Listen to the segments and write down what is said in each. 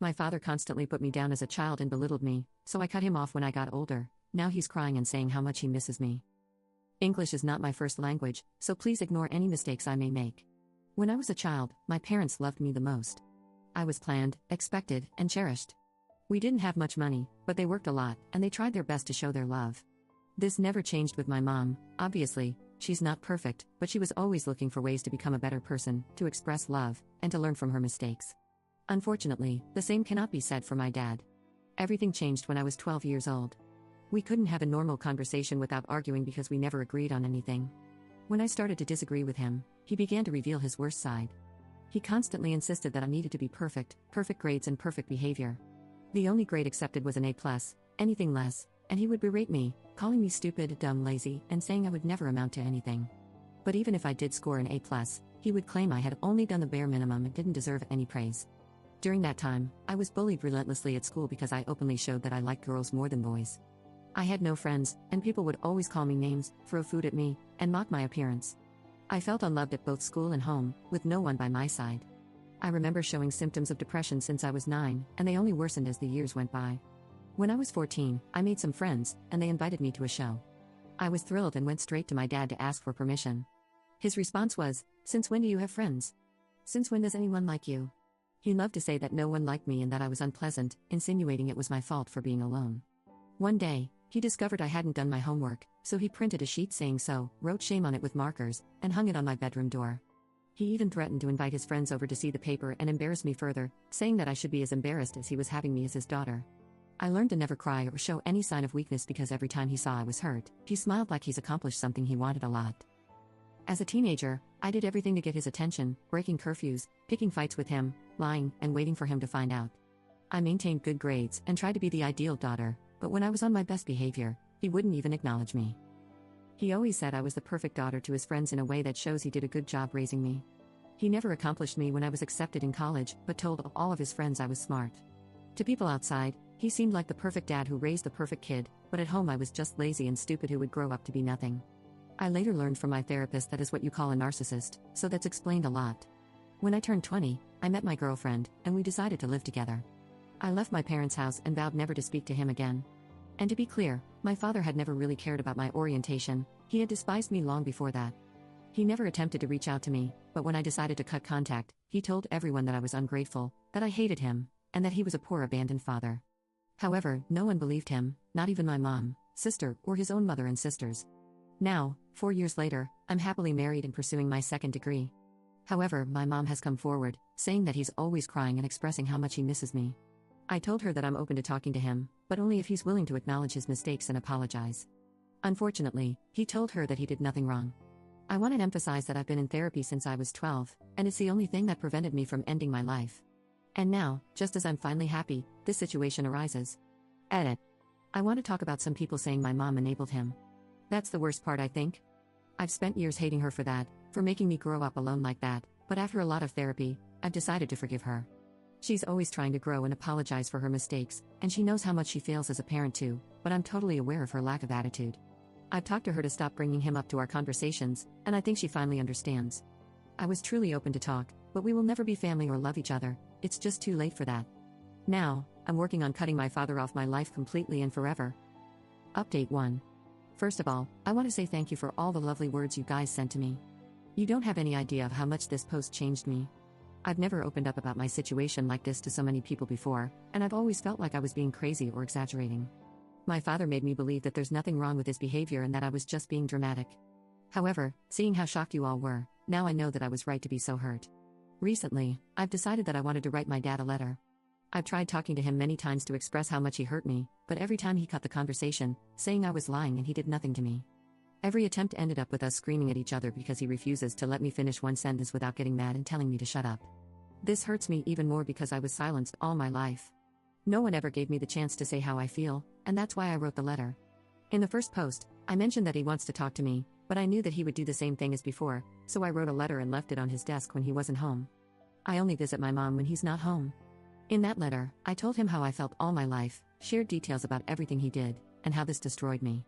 My father constantly put me down as a child and belittled me, so I cut him off when I got older. Now he's crying and saying how much he misses me. English is not my first language, so please ignore any mistakes I may make. When I was a child, my parents loved me the most. I was planned, expected, and cherished. We didn't have much money, but they worked a lot, and they tried their best to show their love. This never changed with my mom. Obviously, she's not perfect, but she was always looking for ways to become a better person, to express love, and to learn from her mistakes. Unfortunately, the same cannot be said for my dad. Everything changed when I was 12 years old. We couldn't have a normal conversation without arguing because we never agreed on anything. When I started to disagree with him, he began to reveal his worst side. He constantly insisted that I needed to be perfect grades and perfect behavior. The only grade accepted was an A+, anything less, and he would berate me, calling me stupid, dumb, lazy, and saying I would never amount to anything. But even if I did score an A+, he would claim I had only done the bare minimum and didn't deserve any praise. During that time, I was bullied relentlessly at school because I openly showed that I liked girls more than boys. I had no friends, and people would always call me names, throw food at me, and mock my appearance. I felt unloved at both school and home, with no one by my side. I remember showing symptoms of depression since I was 9, and they only worsened as the years went by. When I was 14, I made some friends, and they invited me to a show. I was thrilled and went straight to my dad to ask for permission. His response was, "Since when do you have friends? Since when does anyone like you?" He loved to say that no one liked me and that I was unpleasant, insinuating it was my fault for being alone. One day, he discovered I hadn't done my homework, so he printed a sheet saying so, wrote shame on it with markers, and hung it on my bedroom door. He even threatened to invite his friends over to see the paper and embarrass me further, saying that I should be as embarrassed as he was having me as his daughter. I learned to never cry or show any sign of weakness because every time he saw I was hurt, he smiled like he's accomplished something he wanted a lot. As a teenager, I did everything to get his attention, breaking curfews, picking fights with him, lying, and waiting for him to find out. I maintained good grades and tried to be the ideal daughter, but when I was on my best behavior, he wouldn't even acknowledge me. He always said I was the perfect daughter to his friends in a way that shows he did a good job raising me. He never accomplished me when I was accepted in college, but told all of his friends I was smart. To people outside, he seemed like the perfect dad who raised the perfect kid, but at home I was just lazy and stupid who would grow up to be nothing. I later learned from my therapist that is what you call a narcissist, so that's explained a lot. When I turned 20, I met my girlfriend, and we decided to live together. I left my parents' house and vowed never to speak to him again. And to be clear, my father had never really cared about my orientation. He had despised me long before that. He never attempted to reach out to me, but when I decided to cut contact, he told everyone that I was ungrateful, that I hated him, and that he was a poor abandoned father. However, no one believed him, not even my mom, sister, or his own mother and sisters. Now, 4 years later, I'm happily married and pursuing my second degree. However, my mom has come forward, saying that he's always crying and expressing how much he misses me. I told her that I'm open to talking to him, but only if he's willing to acknowledge his mistakes and apologize. Unfortunately, he told her that he did nothing wrong. I want to emphasize that I've been in therapy since I was 12, and it's the only thing that prevented me from ending my life. And now, just as I'm finally happy, this situation arises. Edit. I want to talk about some people saying my mom enabled him. That's the worst part, I think. I've spent years hating her for that, for making me grow up alone like that, but after a lot of therapy, I've decided to forgive her. She's always trying to grow and apologize for her mistakes, and she knows how much she fails as a parent too, but I'm totally aware of her lack of attitude. I've talked to her to stop bringing him up to our conversations, and I think she finally understands. I was truly open to talk, but we will never be family or love each other. It's just too late for that. Now, I'm working on cutting my father off my life completely and forever. Update 1. First of all, I want to say thank you for all the lovely words you guys sent to me. You don't have any idea of how much this post changed me. I've never opened up about my situation like this to so many people before, and I've always felt like I was being crazy or exaggerating. My father made me believe that there's nothing wrong with his behavior and that I was just being dramatic. However, seeing how shocked you all were, now I know that I was right to be so hurt. Recently, I've decided that I wanted to write my dad a letter. I've tried talking to him many times to express how much he hurt me, but every time he cut the conversation, saying I was lying and he did nothing to me. Every attempt ended up with us screaming at each other because he refuses to let me finish one sentence without getting mad and telling me to shut up. This hurts me even more because I was silenced all my life. No one ever gave me the chance to say how I feel, and that's why I wrote the letter. In the first post, I mentioned that he wants to talk to me, but I knew that he would do the same thing as before, so I wrote a letter and left it on his desk when he wasn't home. I only visit my mom when he's not home. In that letter, I told him how I felt all my life, shared details about everything he did, and how this destroyed me.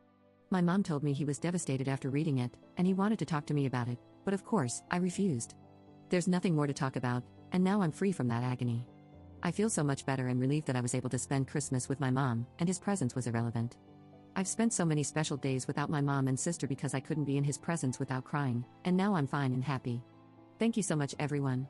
My mom told me he was devastated after reading it, and he wanted to talk to me about it, but of course, I refused. There's nothing more to talk about, and now I'm free from that agony. I feel so much better and relieved that I was able to spend Christmas with my mom, and his presence was irrelevant. I've spent so many special days without my mom and sister because I couldn't be in his presence without crying, and now I'm fine and happy. Thank you so much, everyone.